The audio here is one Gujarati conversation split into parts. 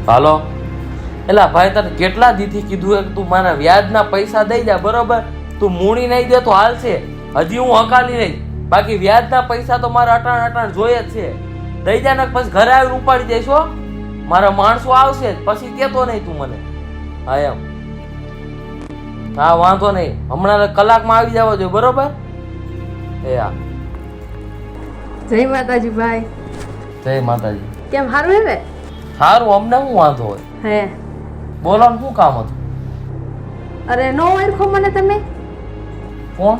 હાલો એલા ભાઈ તને કેટલા દીથી કીધું કે તું મારા વ્યાજના પૈસા દઈ જા બરોબર. તું મૂડી નહીં દે તો હાલશે, હજી હું હકાલી નહીં, બાકી વ્યાજના પૈસા તો મારા અટાણ જોઈએ જ છે. દઈ જા ને પછી ઘરે આવીને ઉપાડી દઈશ હો. મારા માણસો આવશે જ, પછી કહેતો નહીં તું મને. હા એમ, હા વાંધો નહીં, હમણાં કલાકમાં આવી જવા જોઈએ બરોબર. એ હા, જય માતાજી ભાઈ. જય માતાજી. કેમ સારું હે? સારું, અમને શું વાંધો હોય? હે બોલો ને, શું કામ હતું? અરે નો ઓળખો મને તમે? કોણ?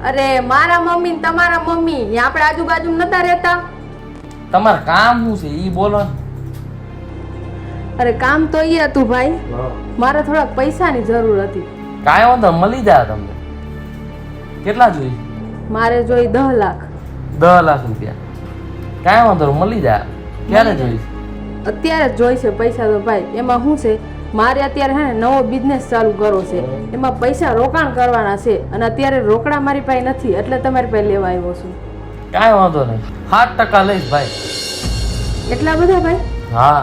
અરે મારા મમ્મી ને તમારા મમ્મી, આપણે આજુબાજુ નતા રહેતા? તમારે કામ શું છે ઈ બોલો ને. અરે કામ તો એ હતું ભાઈ, મારે થોડાક પૈસાની જરૂર હતી. કાંઈ વાંધો, મળી જાય તમને. કેટલા જોઈએ? મારે જોઈ 10 લાખ. 10 લાખ રૂપિયા? કાંઈ વાંધો, મળી જાય. ક્યારે જોઈશ? અત્યારે જ જોઈશે પૈસા તો ભાઈ. એમાં શું છે, મારે અત્યારે હે ને નવો બિઝનેસ ચાલુ કરવો છે, એમાં પૈસા રોકાણ કરવાના છે, અને અત્યારે રોકડા મારી પાસે નથી, એટલે તમારી પાસે લેવા આવ્યો છું. કાંઈ વાંધો નહીં, 7% લઈશ ભાઈ. એટલા બધા ભાઈ? હા,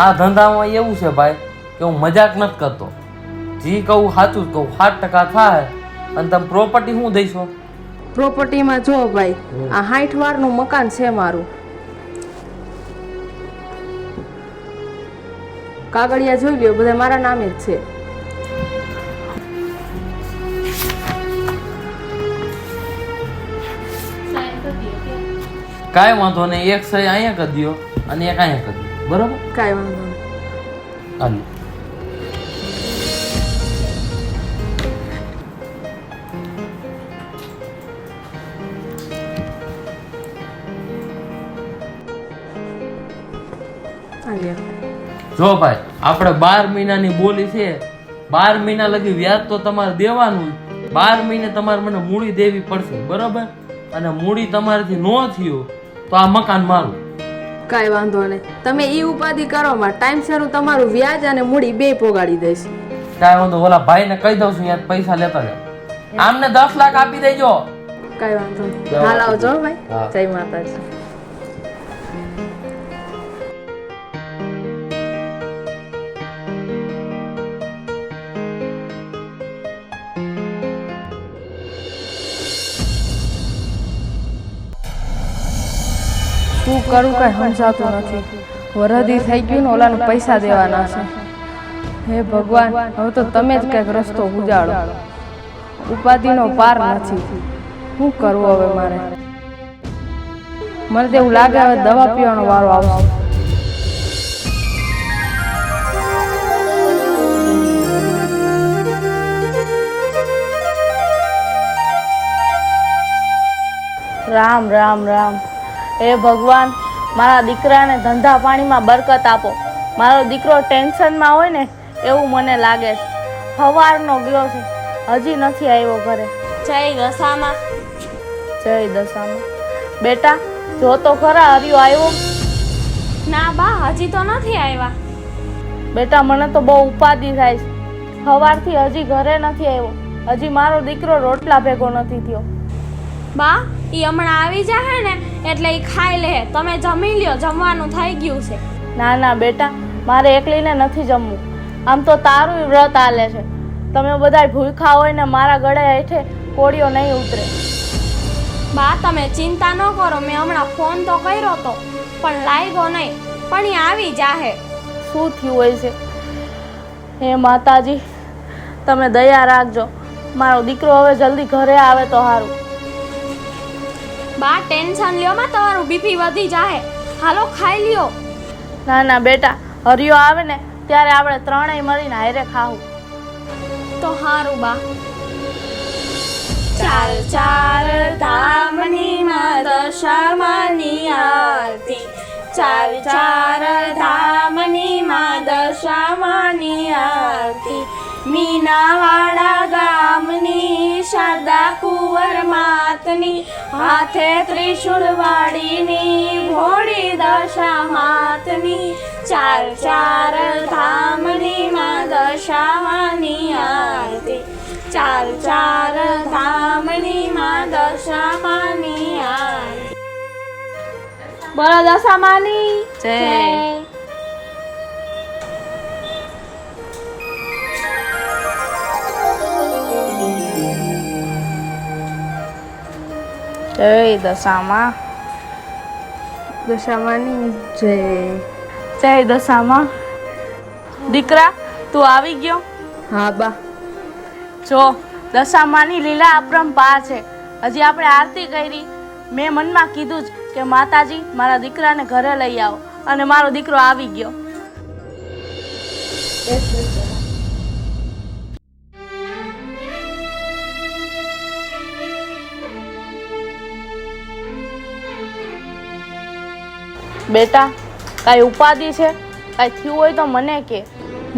આ ધંધામાં એવું છે ભાઈ કે હું મજાક નથી કરતો. જી કહું સાચું જ કહું. 7% થાય અને તમે પ્રોપર્ટી શું દઈશો? પ્રોપર્ટીમાં જો ભાઈ, આ 60 વારનું મકાન છે મારું. કાગળિયા જોઈ લ્યો, બધા મારા નામે જ છે. કાંઈ વાંધો નહીં, એક સહી અહીંયા કરી દો અને એક અહીંયા કરી દો બરોબર. કાંઈ વાંધો નહીં. હાલો. જો ભાઈ, આપણે 12 મહિનાની બોલી છે. 12 મહિના લગી વ્યાજ તો તમારે દેવાનું. 12 મહિને તમારે મને મૂડી દેવી પડશે બરોબર. અને મૂડી તમારાથી ન થયું તો આ મકાન મારું. કાંઈ વાંધો નહીં, તમે ઈ ઉપાધિ કરો માં, ટાઈમસર હું તમારું વ્યાજ અને મૂડી બે પોગાડી દઈશ. કાંઈ વાંધો, ઓલા ભાઈને કહી દઉં છું યાર પૈસા લેતા જાવ. આમને 10 લાખ આપી દેજો. કાંઈ વાંધો નહીં, હાલ આવજો ભાઈ. જય માતાજી. શું કરું કઈ સમજાતું નથી. વરદી થઈ ગયું ને, ઓલાને પૈસા દેવાના છે. હે ભગવાન, હવે તો તમે જ કઈક રસ્તો ઉજાડો. ઉપાધિનો પાર નથી. શું કરવું હવે મારે? મને તો એવું લાગે હવે દવા પીવાનો વારો આવશે. રામ રામ રામ. હે ભગવાન, મારા દીકરાને ધંધા પાણીમાં બરકત આપો. મારો દીકરો ટેન્શનમાં હોય ને એવું મને લાગે છે. સવારનો ગયો છે, હજી નથી આવ્યો ઘરે. જય દશામાં. જય દશામાં. બેટા જો તો ખરા, હરિયો આવ્યો? ના બા, હજી તો નથી આવ્યા. બેટા મને તો બહુ ઉપાધિ થાય છે. સવારથી હજી ઘરે નથી આવ્યો. હજી મારો દીકરો રોટલા ભેગો નથી થયો. બા, ઈ હમણાં આવી જાહે ને એટલે ઈ ખાઈ લે. તમે જમી લ્યો, જમવાનું થઈ ગયું છે. ના ના બેટા, મારે એકલીને નથી જમવું. આમ તો તારું વ્રત હાલે છે. તમે બધાય ભૂખા હોય ને મારા ગળે હેઠે કોળીઓ નહીં ઉતરે. બા તમે ચિંતા ન કરો, મેં હમણાં ફોન તો કર્યો તો પણ લાગ્યો નહીં. પણ ઈ આવી જાહે. શું થયું હોય છે? હે માતાજી, તમે દયા રાખજો. મારો દીકરો હવે જલ્દી ઘરે આવે તો સારું. બા ટેન્શન લ્યો માં, તમારું બીપી વધી જાહે. હાલો ખાઈ લ્યો. ના ના બેટા, હરિયો આવે ને ત્યારે આપણે ત્રણેય મળીને હારે ખાવું. તો હારું બા. ચાર ચાર ધામની માં દશામાની આરતી. ચાર ચાર ધામની માં દશામાની આરતી. મીનાવાડા ગામની શારદા કુંવર માતની, હાથે ત્રિશુળ વાળીની ભોળી દશા માતની. ચાર ચાર ધામની માં દશામાની આરતી. ચાર ચાર ધામની માં દશામાની આરતી. બોલો દશામાની જય. જય દશામાં. દશામાની જય. જય દશામાં. દીકરા તું આવી ગયો? હા બા. જો દશામાની લીલા અપરંપાર છે. હજી આપણે આરતી કરી. મેં મનમાં કીધું જ કે માતાજી મારા દીકરાને ઘરે લઈ આવો, અને મારો દીકરો આવી ગયો. બેટા કાંઈ ઉપાધિ છે? કાંઈ થયું હોય તો મને કે.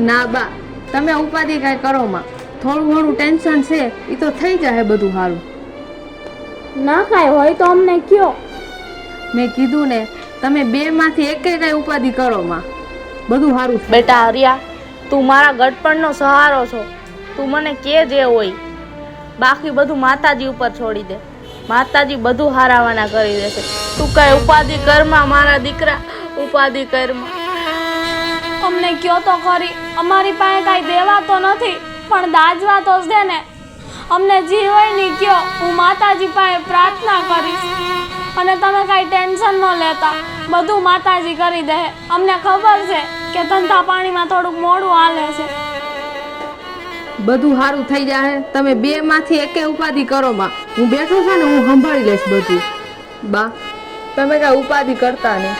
ના બા, તમે ઉપાધિ કાંઈ કરો માં. થોડું ઘણું ટેન્શન છે, એ તો થઈ જાય બધું સારું. ના કાંઈ હોય તો અમને કયો. મેં કીધું ને, તમે બે માંથી એકે કઈ ઉપાધિ કરો માં, બધું સારું. બેટા હરિયા, તું મારા ગટપણનો સહારો છો. તું મને કે જે હોય, બાકી બધું માતાજી ઉપર છોડી દે. માતાજી બધું હારાવાના કરી દેશે. તું કઈ ઉપાધિ કરમાં મારા દીકરા, ઉપાધિ કરમાં. અમને કયો તો ખરી, અમારી પાસે કાંઈ દેવા તો નથી, પણ દાજવા તો છે ને. અમને જી હોય ને કયો, હું માતાજી પાસે પ્રાર્થના કરીશ. અને તમે કાંઈ ટેન્શન ન લેતા, બધું માતાજી કરી દે. અમને ખબર છે કે ધંધા પાણીમાં થોડુંક મોડું હાલે છે. બધું સારું થઈ જાય. તમે બે માંથી એકે ઉપાધિ કરો માં. હું બેઠો છું ને, હું સંભાળી લઈશ બધું. બા, તમે કઈ ઉપાધિ કરતા નહીં.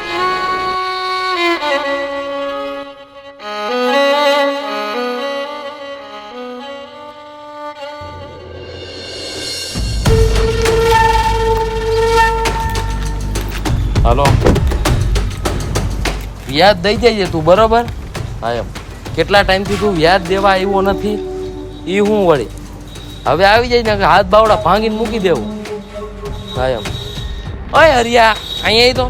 હાલો, વ્યાજ દઈ જઈએ તું, બરોબર? હા એમ. કેટલા ટાઈમથી તું વ્યાજ દેવા આવ્યો નથી, એ હું વળી હવે આવી જાય ને કે હાથ બાવડા ભાંગીને મૂકી દેવું. હા એમ. ઓય હરિયા, અહીંયા તો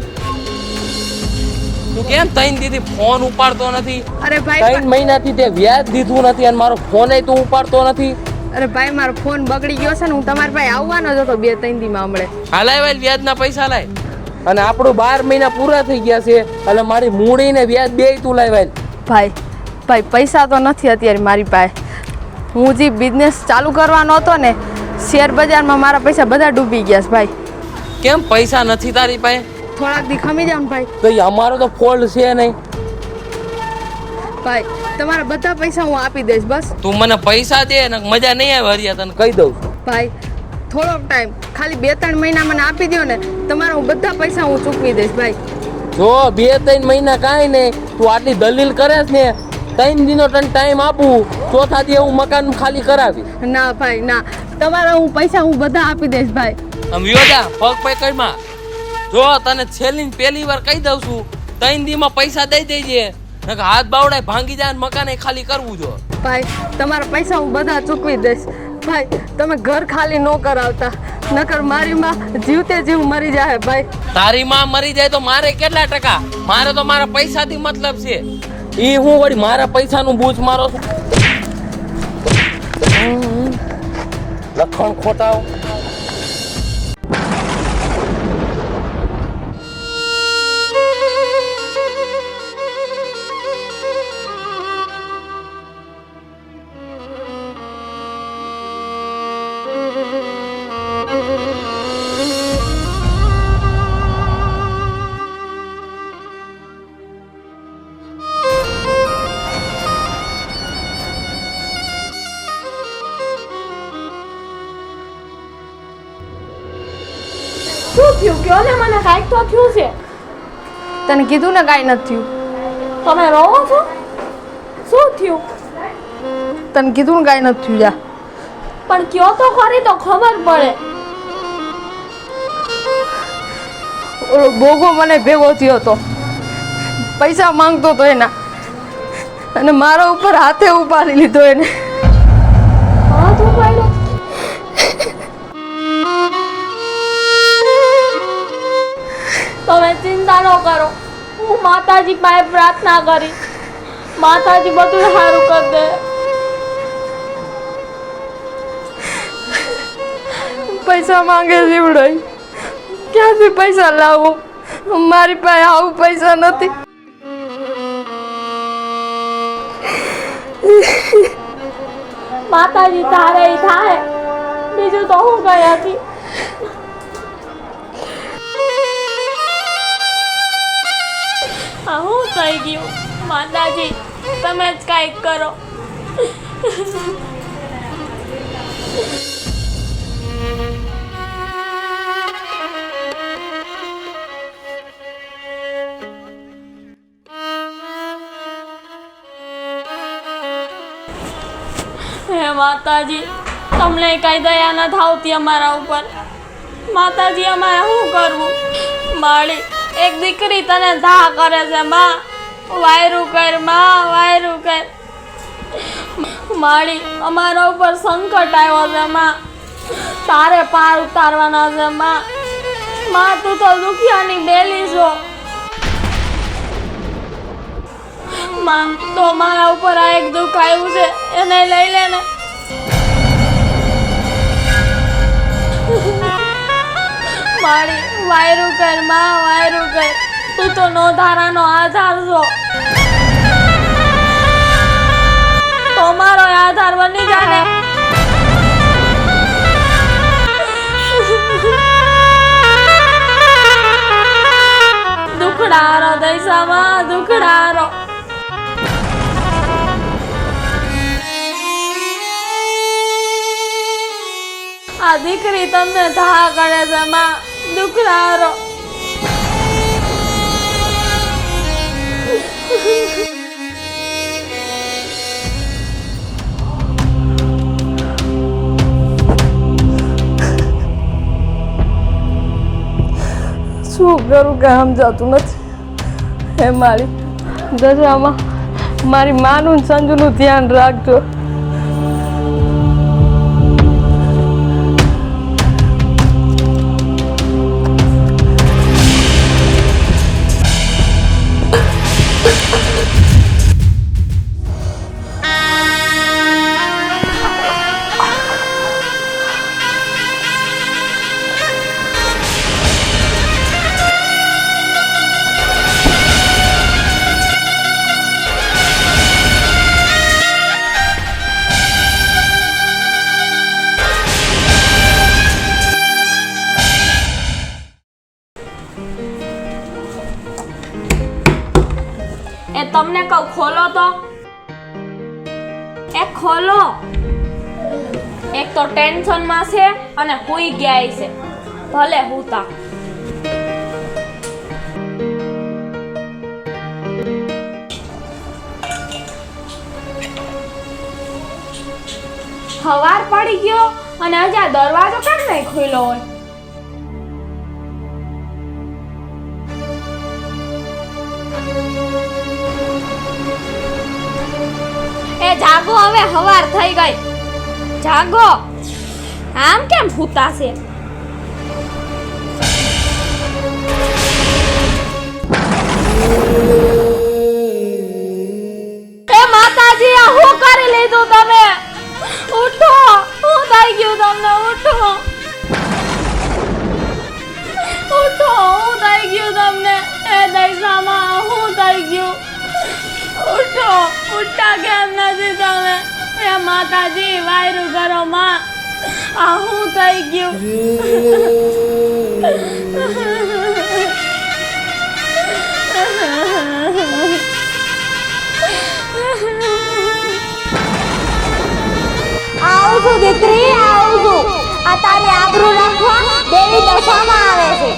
તું કેમ 3 દીધી ફોન ઉપાડતો નથી? અરે ભાઈ, 3 મહિનાથી તે વ્યાજ દીધું નથી અને મારો ફોન તું ઉપાડતો નથી. અરે ભાઈ, મારો ફોન બગડી ગયો છે ને, હું તમારી પાસે આવવાનો જ હતો 2-3 દી માં. હમણે હાલાય વાલ વ્યાજના પૈસા લાય. અને આપણું 12 મહિના પૂરા થઈ ગયા છે, એટલે મારી મૂડી ને વ્યાજ બે તું લાય વાલ. ભાઈ, પૈસા તો નથી અત્યારે મારી પાસે. હું જે બિઝનેસ ચાલુ કરવાનો હતો ને, શેર બજારમાં મારા પૈસા બધા ડૂબી ગયા છે ભાઈ. કેમ પૈસા નથી તારી પાસે? થોડાક દી ખમી જાવ ને ભાઈ. તો અમારો તો ફોલ્ટ છે નહીં. ભાઈ, તમારા બધા પૈસા હું આપી દઈશ. બસ તું મને પૈસા દે ને, મજા નહીં આવે હરિયા, તને કહી દઉં. ભાઈ, થોડોક ટાઈમ, ખાલી 2-3 મહિના મને આપી દો ને, તમારા હું બધા પૈસા હું ચૂકવી દઈશ ભાઈ. જો 2-3 મહિના કાંઈ નહીં, તું આટલી દલીલ કરે ને, 3 દિનો તને ટાઈમ આપું, ચોથા દી હું મકાન ખાલી કરાવી. ના ભાઈ ના, તમારા હું પૈસા હું બધા આપી દઈશ ભાઈ. આમ યોજા પગ પકડમાં. જો તને છેલ્લી પહેલી વાર કહી દઉં છું, 3 દીમાં પૈસા દઈ દેજે, નકર હાથ બાવડાય ભાંગી જાય ને મકાન ખાલી કરવું જો. ભાઈ, તમારા પૈસા હું બધા ચૂકવી દઈશ. ભાઈ, તમે ઘર ખાલી ન કરાવતા, નકર મારી માં જીવતે જીવ મરી જાય ભાઈ. તારી માં મરી જાય તો મારે કેટલા ટકા? મારે તો મારા પૈસાથી મતલબ છે. ઈ હું વળી મારા પૈસાનું બૂચ મારો છું. લખણ ખોટાવ. શું થયું કયો ને મને? કાંઈક તો થયું છે. તને કીધું ને કાંઈ નથી થયું. તમે રોવો છો? શું થયું? તને કીધું ને કાંઈ નથી થયું. જા. પણ કયો તો ખરી તો ખબર પડે. ઓલો બોગો મને ભેગો થયો હતો, પૈસા માંગતો હતો એના, અને મારા ઉપર હાથે ઉપાડી લીધો એને. હાથ ઉપાડ્યો? તમે ચિંતા ન કરો, હું માતાજી પાસે પ્રાર્થના કરી, માતાજી બધું સારું કરી દે. પૈસા માંગે જીવડો, ક્યાંથી પૈસા લાવું? મારી પાસે આવું પૈસા નથી. માતાજી તારે ઈ થાય, બીજું તો હું કઈ હતી. આ હું થઈ ગયું માતાજી, તમે જ કાંઈક કરો. હે માતાજી, તમને કઈ દયા ન થાવતી અમારા ઉપર. માતાજી, અમારે શું કરવું? માળી, એક દીકરી તને ધા કરે છે માં. વાયરું કર માં, વાયરું કર. માળી, અમારા ઉપર સંકટ આવ્યો છે માં. તારે પાર ઉતારવાના છે માં. માં, તું તો દુખિયાની બેલી છો માં. તો મારા ઉપર આ એક દુઃખ આવ્યું છે, એને લઈ લે ને. માળી, વાયરું કર માં, વાયરું કર. તું તો નોધારાનો આધાર છો. તો મારો આધાર બની જાને. દુખડારો દૈસામાં, દુખડારો. આ દીકરી તમને ધા કરે છે માં, દુખડારો. શું કરું કે સમજાતું નથી. હે મારી દશામાં મારી માનું ને સંજુનું ધ્યાન રાખજો. એ તમને કહું, ખોલો તો. એ ખોલો. એક તો ટેન્શનમાં છે અને હુઈ ગયા છે. ભલે હુતા. સવાર પડી ગયો અને હજી આ દરવાજો કેમ નહીં ખુલ્લો હોય? એ જાગો, હવે સવાર થઈ ગઈ. જાગો. આમ કેમ ભૂતા છે? એ માતાજી, આ શું કરી લીધું તમે? ઉઠો, શું થઈ ગયું તમને? ઉઠો, ઉઠો, શું થઈ ગયું તમને? એ દૈસામાં શું થઈ ગયું? ઉઠો, ઉઠતા કેમ નથી તમે? એ માતાજી, વાયરું કરો માં. આ શું થઈ ગયું? આવું છું દીકરી, આવું છું. આ તારી આબરૂ રાખવા દેવી દશામાં આવે છે.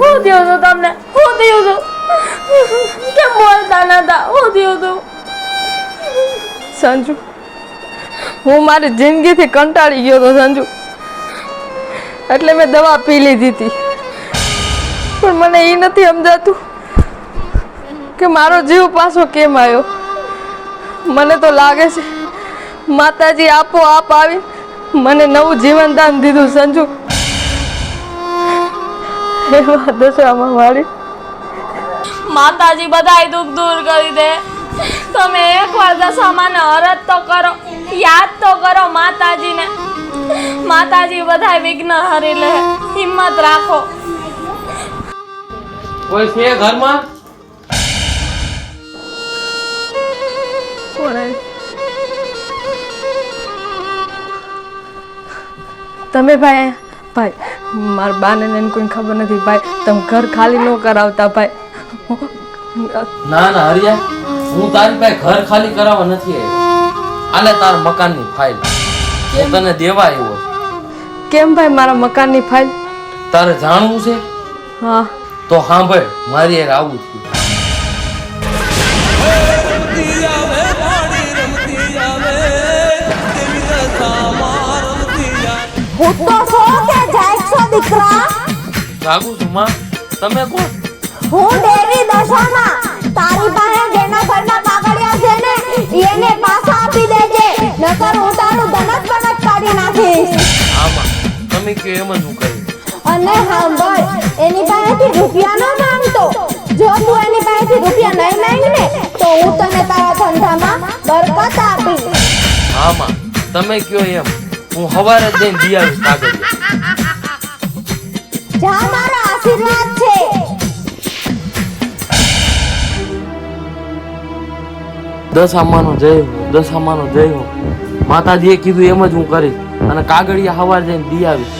શું થયું હતું તમને? શું થયું હતું? કેમ બોલતા નતા? શું થયું હતું? સંજુ, હું મારી જિંદગીથી કંટાળી ગયો હતો સંજુ. એટલે મેં દવા પી લીધી હતી. પણ મને એ નથી સમજાતું કે મારો જીવ પાછો કેમ આવ્યો. મને તો લાગે છે માતાજી આપોઆપ આવી મને નવું જીવનદાન દીધું સંજુ. એવા દશામાં મારી માતાજી બધાય દુઃખ દૂર કરી દે. તમે એકવાર દશામાને અરજ તો કરો, યાદ તો કરો માતાજીને. માતાજી બધાય વિઘ્ન હરી લે. હિંમત રાખો. કોઈ છે ઘરમાં? તમે ભાઈ મારા બાને ને એને કોઈ ખબર નથી ભાઈ. તમે ઘર ખાલી ન કરાવતા ભાઈ. ના ના હરિયા, હું તારી પાસે ઘર ખાલી કરાવવા નથી આવ્યો. આલે તાર મકાનની ફાઇલ હું તને દેવા આવ્યો. કેમ ભાઈ મારા મકાનની ફાઇલ? તારે જાણવું છે? હા તો સાંભળ, મારી એક આવું થયું. હું તો છો કે જાય છો દીકરા? જાગું છું માં. તમે કોણ? હું દેવી દશામાં. તારી પાસે જેના ઘરના કાગળિયા છે ને એને પાછા આપી દેજે, નકર હું તારું ધનક બનક કાઢી નાખીશ. આમાં તમે કયો એમ જ હું કરીશ. અને સાંભળ, એની પાસેથી રૂપિયા ન માંગતો. જો તું એની પાસેથી રૂપિયા નહીં માંગ ને તો હું તને તારા ધંધામાં બરકત આપીશ. આમાં તમે કયો એમ હું સવારે જ જઈને દી આવીશ કાગળ. જા, મારા આશીર્વાદ છે. દશામાનો જય હો, દશામાનો જય હો. માતાજીએ કીધું એમ જ હું કરીશ અને કાગળિયા સવારે જઈને દી આવીશ.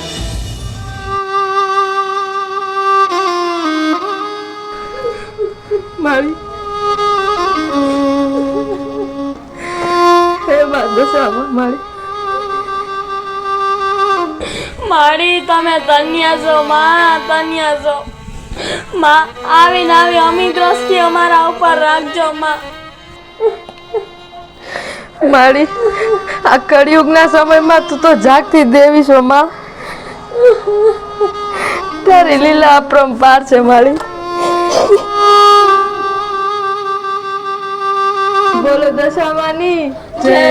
મારી હે બા દશામાં મારી. મારી તમે ધન્ય છો માં, ધન્ય છો માં. આવીને આવી અમી દ્રષ્ટિ અમારા ઉપર રાખજો માં. મારી આ કળિયુગના સમયમાં તું તો જાગતી દેવી છો માં. તારી લીલા અપરંપાર છે મારી. બોલો દશામાની જય.